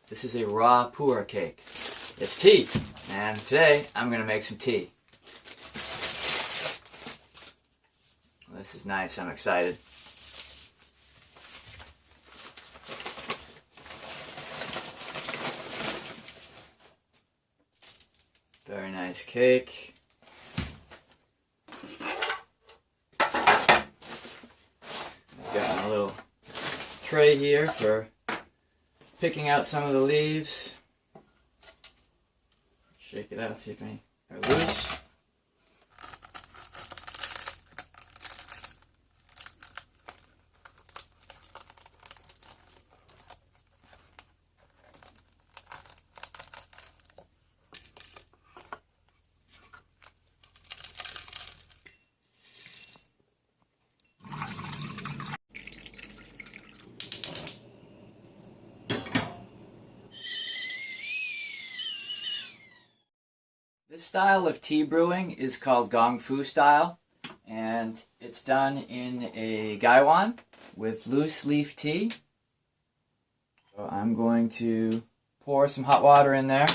This is a raw puer cake. It's tea, and today I'm going to make some tea. This is nice, I'm excited. Very nice cake. I've got a little tray here for picking out some of the leaves. Shake it out, see if any are loose. This style of tea brewing is called Gong Fu style, and it's done in a gaiwan with loose leaf tea. So I'm going to pour some hot water in there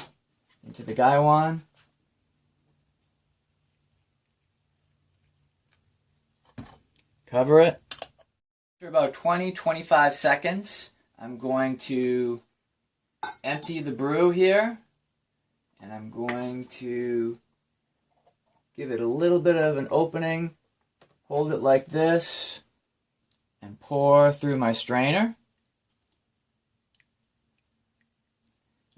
into the gaiwan. Cover it. After about 20-25 seconds, I'm going to empty the brew here. And I'm going to give it a little bit of an opening, hold it like this, and pour through my strainer.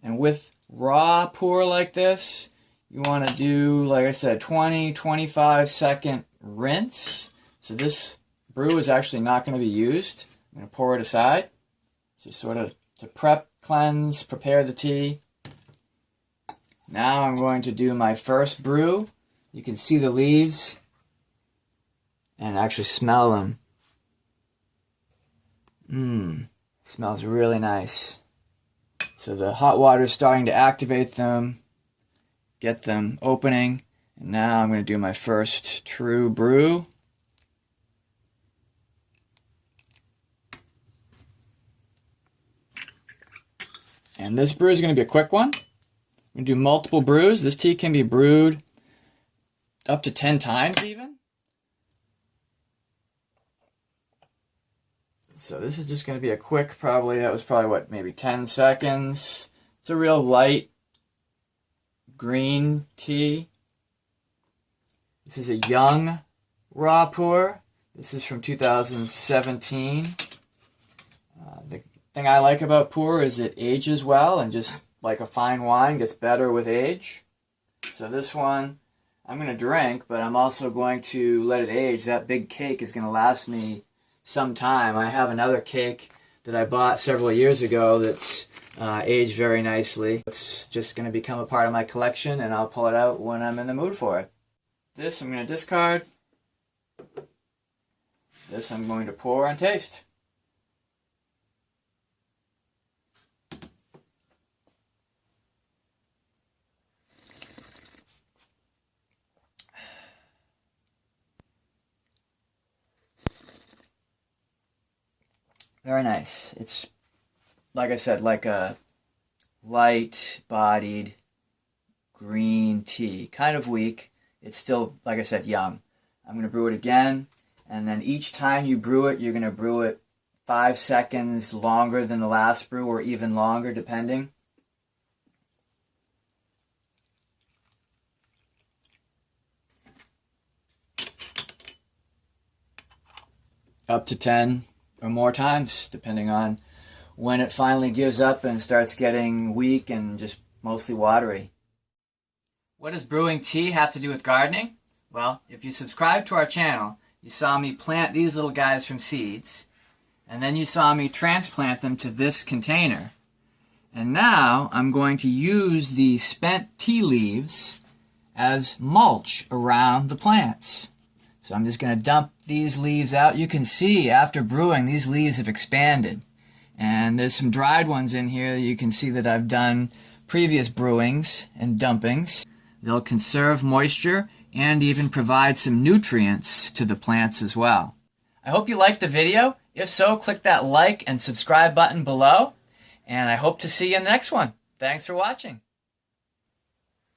And with raw pour like this, you want to do, like I said, 20-25 second rinse. So this brew is actually not going to be used. I'm going to pour it aside, just sort of to prep, cleanse, prepare the tea. Now I'm going to do my first brew. You can see the leaves and actually smell them. Smells really nice. So the hot water is starting to activate them, get them opening. And now I'm going to do my first true brew. And this brew is going to be a quick one. I'm going to do multiple brews. This tea can be brewed up to 10 times even. So this is just going to be a quick, that was probably what, maybe 10 seconds. It's a real light green tea. This is a young raw pour. This is from 2017. The thing I like about pour is it ages well, and just like a fine wine, gets better with age. So this one I'm going to drink, but I'm also going to let it age. That big cake is going to last me some time. I have another cake that I bought several years ago that's aged very nicely. It's just going to become a part of my collection, and I'll pull it out when I'm in the mood for it. This I'm going to discard. This I'm going to pour and taste. Very nice. It's, like I said, like a light-bodied green tea. Kind of weak. It's still, like I said, young. I'm going to brew it again, and then each time you brew it, you're going to brew it 5 seconds longer than the last brew, or even longer, depending. Up to 10 or more times, depending on when it finally gives up and starts getting weak and just mostly watery. What does brewing tea have to do with gardening? Well, if you subscribe to our channel, you saw me plant these little guys from seeds, and then you saw me transplant them to this container. And now I'm going to use the spent tea leaves as mulch around the plants. So I'm just going to dump these leaves out. You can see after brewing, these leaves have expanded. And there's some dried ones in here. You can see that I've done previous brewings and dumpings. They'll conserve moisture and even provide some nutrients to the plants as well. I hope you liked the video. If so, click that like and subscribe button below. And I hope to see you in the next one. Thanks for watching.